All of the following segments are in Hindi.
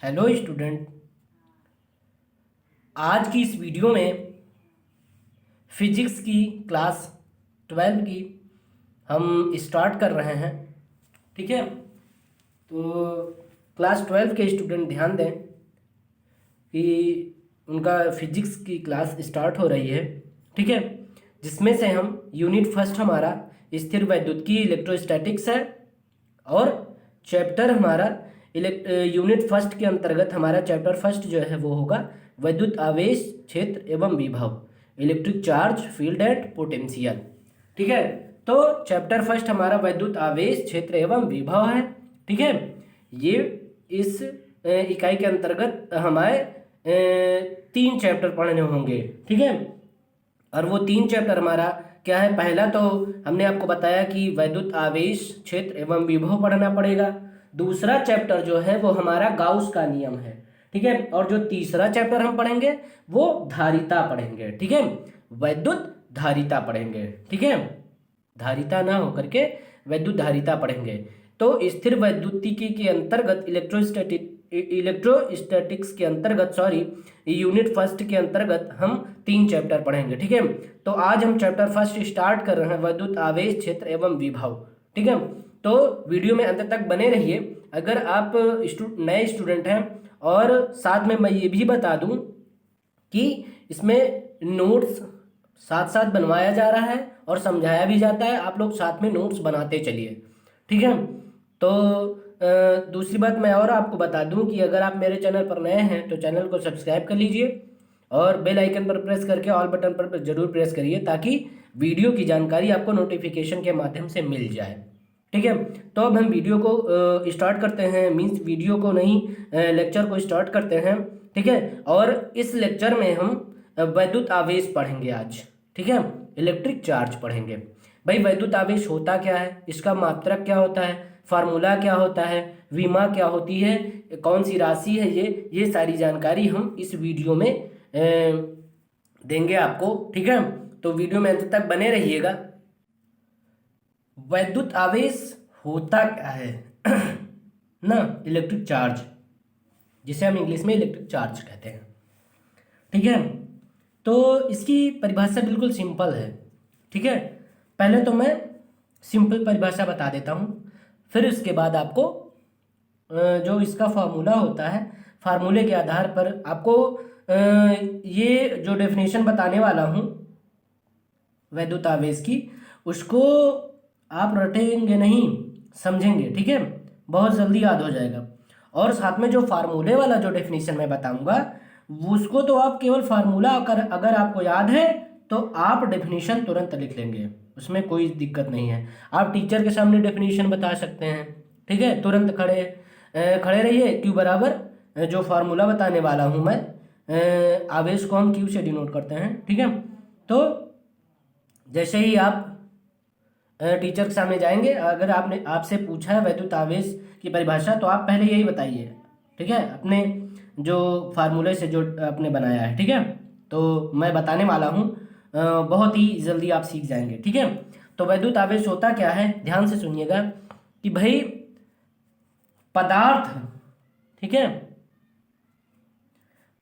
Hello student. आज की इस वीडियो में फिजिक्स की क्लास 12 की हम स्टार्ट कर रहे हैं। ठीक है, तो क्लास 12 के स्टूडेंट ध्यान दें कि उनका फिजिक्स की क्लास स्टार्ट हो रही है। ठीक है, जिसमें से हम यूनिट फर्स्ट हमारा स्थिर वैद्युतिकी इलेक्ट्रोस्टैटिक्स है और चैप्टर हमारा यूनिट फर्स्ट के अंतर्गत हमारा चैप्टर फर्स्ट जो है वो होगा वैद्युत आवेश क्षेत्र एवं विभव, electric charge field and potential. ठीक है, तो चैप्टर फर्स्ट हमारा वैद्युत आवेश क्षेत्र एवं विभव है। ठीक है, ये इस इकाई के अंतर्गत हमारे 3 चैप्टर पढ़ने होंगे। ठीक है, और वो 3 चैप्टर हमारा क्या है। पहला तो हमने आपको बताया कि वैद्युत आवेश क्षेत्र एवं विभव पढ़ना पड़ेगा। दूसरा चैप्टर जो है वो हमारा गाउस का नियम है। ठीक है, और जो तीसरा चैप्टर हम पढ़ेंगे वो धारिता पढ़ेंगे। ठीक है, वैद्युत धारिता पढ़ेंगे। ठीक है, धारिता ना होकर के वैद्युत धारिता पढ़ेंगे। तो स्थिर वैद्युतिकी के अंतर्गत इलेक्ट्रोस्टैटिक्स के अंतर्गत यूनिट फर्स्ट के अंतर्गत हम 3 चैप्टर पढ़ेंगे। ठीक है, तो आज हम चैप्टर फर्स्ट स्टार्ट कर रहे हैं, वैद्युत आवेश क्षेत्र एवं विभव। ठीक है, तो वीडियो में अंत तक बने रहिए। अगर आप नए स्टूडेंट हैं, और साथ में मैं ये भी बता दूं कि इसमें नोट्स साथ साथ बनवाया जा रहा है और समझाया भी जाता है। आप लोग साथ में नोट्स बनाते चलिए। ठीक है, तो दूसरी बात मैं और आपको बता दूं कि अगर आप मेरे चैनल पर नए हैं तो चैनल को सब्सक्राइब कर लीजिए और बेल आइकन पर प्रेस करके ऑल बटन पर जरूर प्रेस करिए, ताकि वीडियो की जानकारी आपको नोटिफिकेशन के माध्यम से मिल जाए। ठीक है, तो अब हम वीडियो को स्टार्ट करते हैं, मीन्स वीडियो को नहीं, लेक्चर को स्टार्ट करते हैं। ठीक है, और इस लेक्चर में हम वैद्युत आवेश पढ़ेंगे आज। ठीक है, इलेक्ट्रिक चार्ज पढ़ेंगे। भाई, वैद्युत आवेश होता क्या है, इसका मात्रक क्या होता है, फार्मूला क्या होता है, विमा क्या होती है, कौन सी राशि है, ये सारी जानकारी हम इस वीडियो में देंगे आपको। ठीक है, तो वीडियो में अंत तक बने रहिएगा। वैद्युत आवेश होता क्या है ना, इलेक्ट्रिक चार्ज, जिसे हम इंग्लिश में इलेक्ट्रिक चार्ज कहते हैं। ठीक है, तो इसकी परिभाषा बिल्कुल सिंपल है। ठीक है, पहले तो मैं सिंपल परिभाषा बता देता हूँ, फिर उसके बाद आपको जो इसका फार्मूला होता है, फार्मूले के आधार पर आपको ये जो डेफिनेशन बताने वाला हूँ वैद्युत आवेश की, उसको आप रटेंगे नहीं, समझेंगे। ठीक है, बहुत जल्दी याद हो जाएगा। और साथ में जो फार्मूले वाला जो डेफिनेशन मैं बताऊंगा, उसको तो आप केवल फार्मूला अगर आपको याद है तो आप डेफिनेशन तुरंत लिख लेंगे, उसमें कोई दिक्कत नहीं है। आप टीचर के सामने डेफिनेशन बता सकते हैं। ठीक है, तुरंत खड़े रहिए। क्यू बराबर जो फार्मूला बताने वाला हूँ मैं, आवेश को हम क्यू से डिनोट करते हैं। ठीक है, तो जैसे ही आप टीचर के सामने जाएंगे, अगर आपने आपसे पूछा है वैद्युत आवेश की परिभाषा, तो आप पहले यही बताइए। ठीक है, अपने जो फार्मूले से जो आपने बनाया है। ठीक है, तो मैं बताने वाला हूँ, बहुत ही जल्दी आप सीख जाएंगे। ठीक है, तो वैद्युत आवेश होता क्या है, ध्यान से सुनिएगा कि भाई पदार्थ, ठीक है,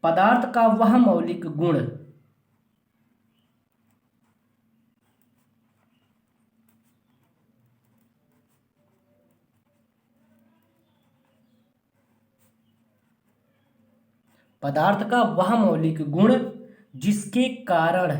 पदार्थ का वह मौलिक गुण पदार्थ का वह मौलिक गुण जिसके कारण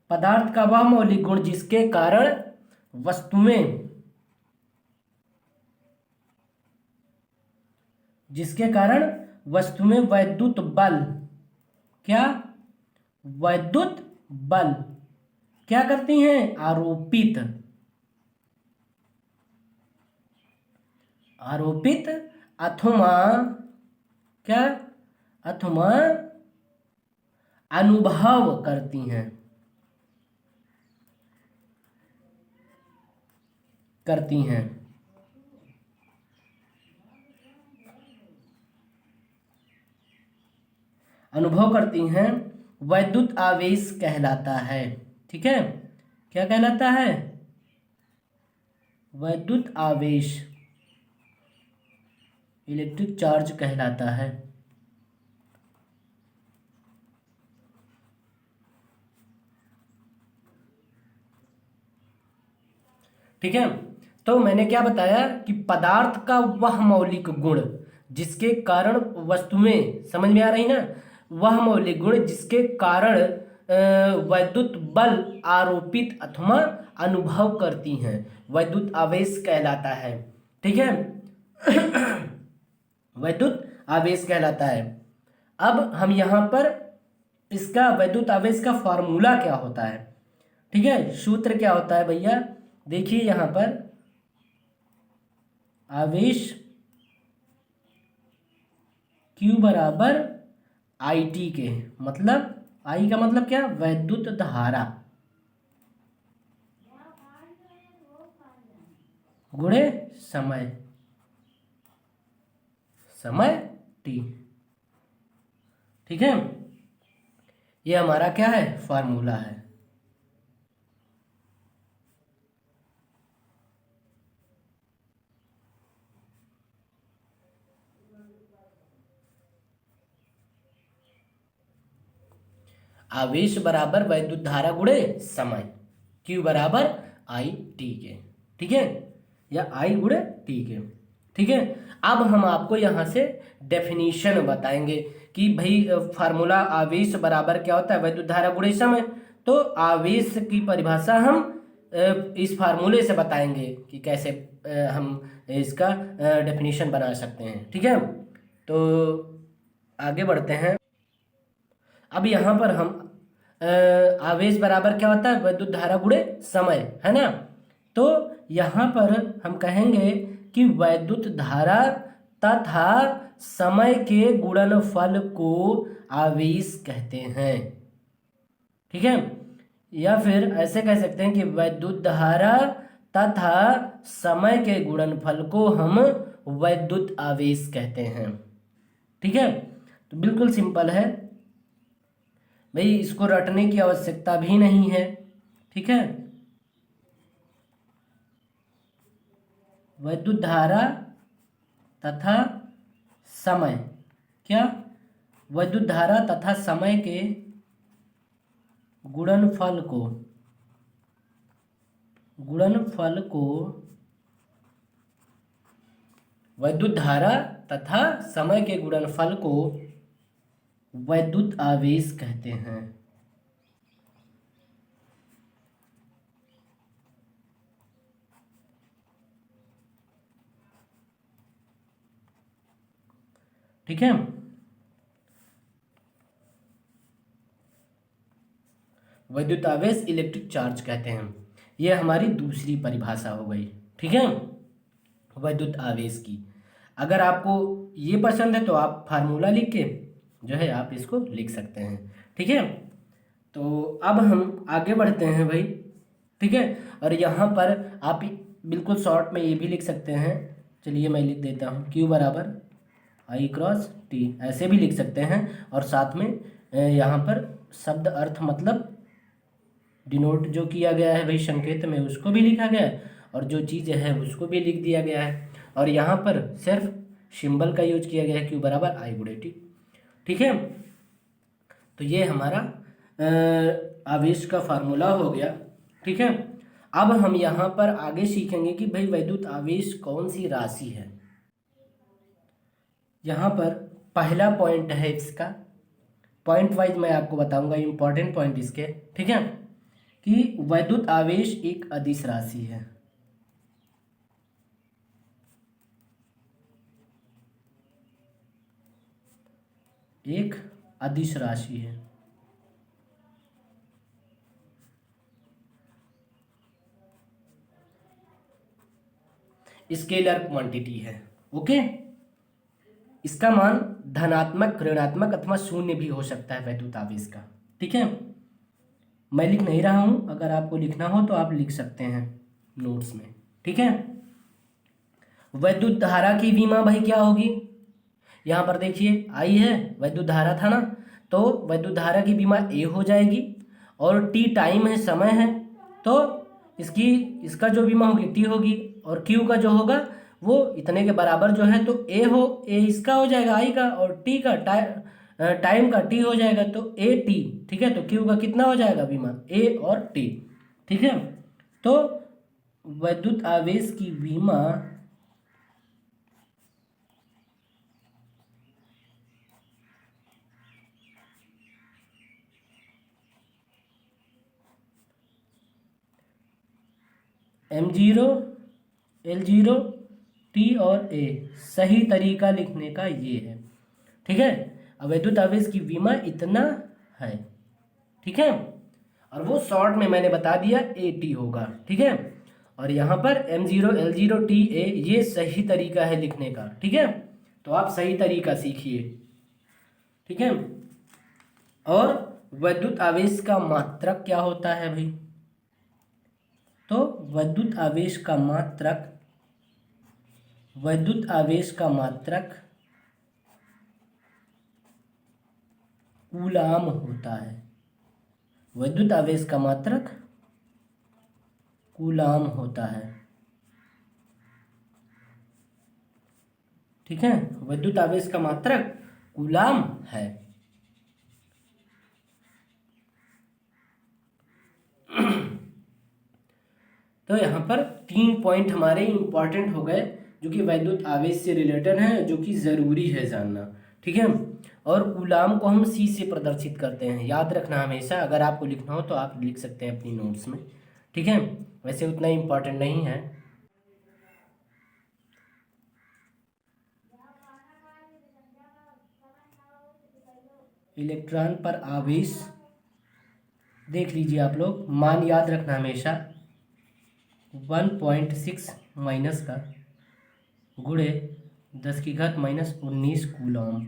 पदार्थ का वह मौलिक गुण जिसके कारण वस्तुएं वैद्युत बल, क्या, वैद्युत बल क्या करती हैं, आरोपित अथवा क्या, अथवा अनुभव करती हैं। अनुभव करती हैं, वैद्युत आवेश कहलाता है। ठीक है, क्या कहलाता है, वैद्युत आवेश इलेक्ट्रिक चार्ज कहलाता है। ठीक है, तो मैंने क्या बताया कि पदार्थ का वह मौलिक गुण जिसके कारण वस्तुएं, समझ में आ रही ना, वह मौलिक गुण जिसके कारण वैद्युत बल आरोपित अथवा अनुभव करती हैं, वैद्युत आवेश कहलाता है। ठीक है वैद्युत आवेश कहलाता है। अब हम यहाँ पर इसका वैद्युत आवेश का फॉर्मूला क्या होता है, ठीक है, सूत्र क्या होता है भैया, देखिए यहाँ पर आवेश Q बराबर आई टी के, मतलब आई का मतलब क्या, वैद्युत धारा गुणे समय, समय t। ठीक है, ये हमारा क्या है, फार्मूला है। आवेश बराबर वैद्युत धारा गुणे समय, Q बराबर आई टी के, ठीक है, या आई गुणे टी के। ठीक है, अब हम आपको यहाँ से डेफिनेशन बताएंगे कि भाई फार्मूला आवेश बराबर क्या होता है, वैद्युत धारा गुणे समय। तो आवेश की परिभाषा हम इस फार्मूले से बताएंगे कि कैसे हम इसका डेफिनेशन बना सकते हैं। ठीक है, तो आगे बढ़ते हैं। अब यहाँ पर हम आवेश बराबर क्या होता है, वैद्युत धारा गुणे समय, है ना। तो यहाँ पर हम कहेंगे कि वैद्युत धारा तथा समय के गुणनफल को आवेश कहते हैं। ठीक है, या फिर ऐसे कह सकते हैं कि वैद्युत धारा तथा समय के गुणनफल को हम वैद्युत आवेश कहते हैं। ठीक है, तो बिल्कुल सिंपल है भाई, इसको रटने की आवश्यकता भी नहीं है। ठीक है, वैद्युत धारा तथा समय, क्या, वैद्युत धारा तथा समय के गुणनफल को वैद्युत धारा तथा समय के गुणनफल को वैद्युत आवेश कहते हैं। ठीक है, वैद्युत आवेश इलेक्ट्रिक चार्ज कहते हैं। यह हमारी दूसरी परिभाषा हो गई। ठीक है, वैद्युत आवेश की। अगर आपको ये पसंद है तो आप फार्मूला लिख के जो है आप इसको लिख सकते हैं। ठीक है, तो अब हम आगे बढ़ते हैं भाई। ठीक है, और यहाँ पर आप बिल्कुल शॉर्ट में ये भी लिख सकते हैं, चलिए मैं लिख देता हूँ, Q बराबर आई क्रॉस टी, ऐसे भी लिख सकते हैं। और साथ में यहाँ पर शब्द अर्थ मतलब डिनोट जो किया गया है भाई संकेत में, उसको भी लिखा गया है, और जो चीज़ है उसको भी लिख दिया गया है। और यहाँ पर सिर्फ सिंबल का यूज किया गया है, Q बराबर आई गुणे टी। ठीक है, तो ये हमारा आवेश का फार्मूला हो गया। ठीक है, अब हम यहाँ पर आगे सीखेंगे कि भाई वैद्युत आवेश कौन सी राशि है। यहाँ पर पहला पॉइंट है इसका, पॉइंट वाइज मैं आपको बताऊंगा इंपॉर्टेंट पॉइंट इसके। ठीक है, कि वैद्युत आवेश एक अदिश राशि है। एक अदिश राशि है। स्केलर क्वांटिटी है। ओके, इसका मान धनात्मक, ऋणात्मक अथवा शून्य भी हो सकता है वैद्युत आवेश का। ठीक है, मैं लिख नहीं रहा हूं, अगर आपको लिखना हो तो आप लिख सकते हैं नोट्स में। ठीक है, वैद्युत धारा की विमा भाई क्या होगी, यहाँ पर देखिए आई है, वैद्युत धारा था ना, तो वैद्युत धारा की विमा ए हो जाएगी, और टी टाइम है, समय है, तो इसकी इसका जो विमा होगी टी होगी, और क्यू का जो होगा वो इतने के बराबर जो है, तो ए इसका हो जाएगा आई का, और टी का टाइम का टी हो जाएगा, तो ए टी। ठीक है, तो क्यू का कितना हो जाएगा बीमा, ए और टी। ठीक है, तो विद्युत आवेश की बीमा M0 L0 टी और ए, सही तरीका लिखने का ये है। ठीक है, अब विद्युत आवेश की बीमा इतना है। ठीक है, और वो शॉर्ट में मैंने बता दिया ए टी होगा। ठीक है, और यहाँ पर M0 L0 टी ए, ये सही तरीका है लिखने का। ठीक है, तो आप सही तरीका सीखिए। ठीक है, और विद्युत आवेश का मात्रक क्या होता है भाई, तो विद्युत आवेश का मात्रक कूलाम होता है। विद्युत आवेश का मात्रक कूलाम होता है। ठीक है, विद्युत आवेश का मात्रक कूलाम है। तो यहाँ पर 3 पॉइंट हमारे इंपॉर्टेंट हो गए जो कि विद्युत आवेश से रिलेटेड हैं, जो कि ज़रूरी है जानना। ठीक है, और कूलाम को हम सी से प्रदर्शित करते हैं, याद रखना हमेशा। अगर आपको लिखना हो तो आप लिख सकते हैं अपनी नोट्स में। ठीक है, वैसे उतना इम्पॉर्टेंट नहीं है। इलेक्ट्रॉन पर आवेश देख लीजिए आप लोग, मान याद रखना हमेशा 1.6 माइनस का गुणे 10⁻−19 कूलॉम।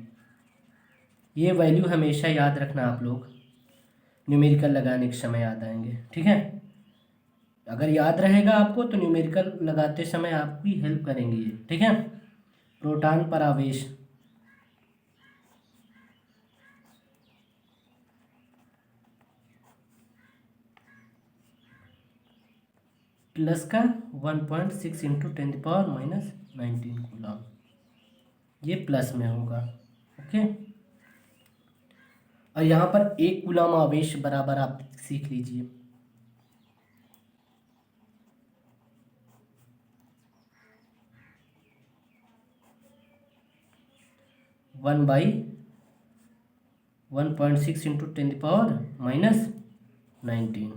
ये वैल्यू हमेशा याद रखना आप लोग, न्यूमेरिकल लगाने के समय याद आएंगे। ठीक है, अगर याद रहेगा आपको तो न्यूमेरिकल लगाते समय आपकी हेल्प करेंगे ये। ठीक है, प्रोटॉन पर आवेश प्लस का 1.6 इंटू 10⁻−19 कूलॉम, ये प्लस में होगा। ओके, और यहाँ पर 1 कूलॉम आवेश बराबर आप सीख लीजिए, 1/1.6 इंटू 10⁻−19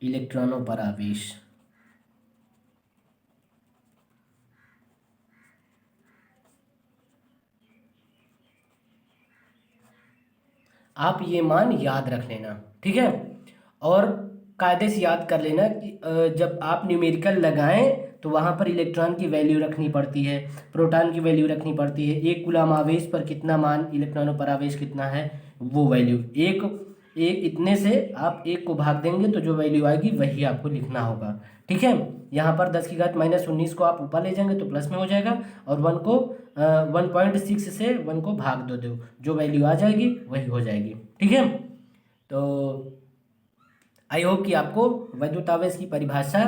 इलेक्ट्रॉनों पर आवेश। आप ये मान याद रख लेना। ठीक है, और कायदे से याद कर लेना कि जब आप न्यूमेरिकल लगाएं तो वहाँ पर इलेक्ट्रॉन की वैल्यू रखनी पड़ती है, प्रोटॉन की वैल्यू रखनी पड़ती है, 1 कूलम आवेश पर कितना मान, इलेक्ट्रॉनों पर आवेश कितना है, वो वैल्यू एक इतने से आप 1 को भाग देंगे तो जो वैल्यू आएगी वही आपको लिखना होगा। ठीक है, यहाँ पर 10⁻−19 को आप ऊपर ले जाएंगे तो प्लस में हो जाएगा, और 1 को 1.6 से 1 को भाग दो, जो वैल्यू आ जाएगी वही हो जाएगी। ठीक है, तो आई होप कि आपको विद्युत आवेश की परिभाषा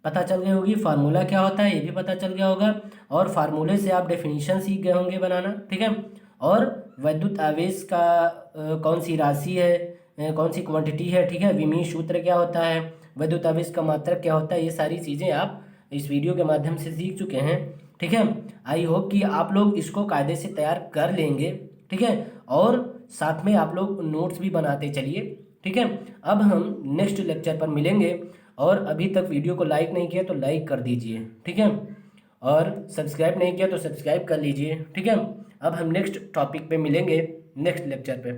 पता चल गई होगी, फार्मूला क्या होता है ये भी पता चल गया होगा, और फार्मूले से आप डेफिनेशन सीख गए होंगे बनाना। ठीक है, और विद्युत आवेश का कौन सी राशि है, कौन सी क्वांटिटी है। ठीक है, विमीय सूत्र क्या होता है, विद्युत आवेश का मात्रक क्या होता है, ये सारी चीज़ें आप इस वीडियो के माध्यम से सीख चुके हैं। ठीक है, आई होप कि आप लोग इसको कायदे से तैयार कर लेंगे। ठीक है, और साथ में आप लोग नोट्स भी बनाते चलिए। ठीक है, अब हम नेक्स्ट लेक्चर पर मिलेंगे, और अभी तक वीडियो को लाइक नहीं किया तो लाइक कर दीजिए। ठीक है, और सब्सक्राइब नहीं किया तो सब्सक्राइब कर लीजिए। ठीक है, अब हम नेक्स्ट टॉपिक पे मिलेंगे, नेक्स्ट लेक्चर पे।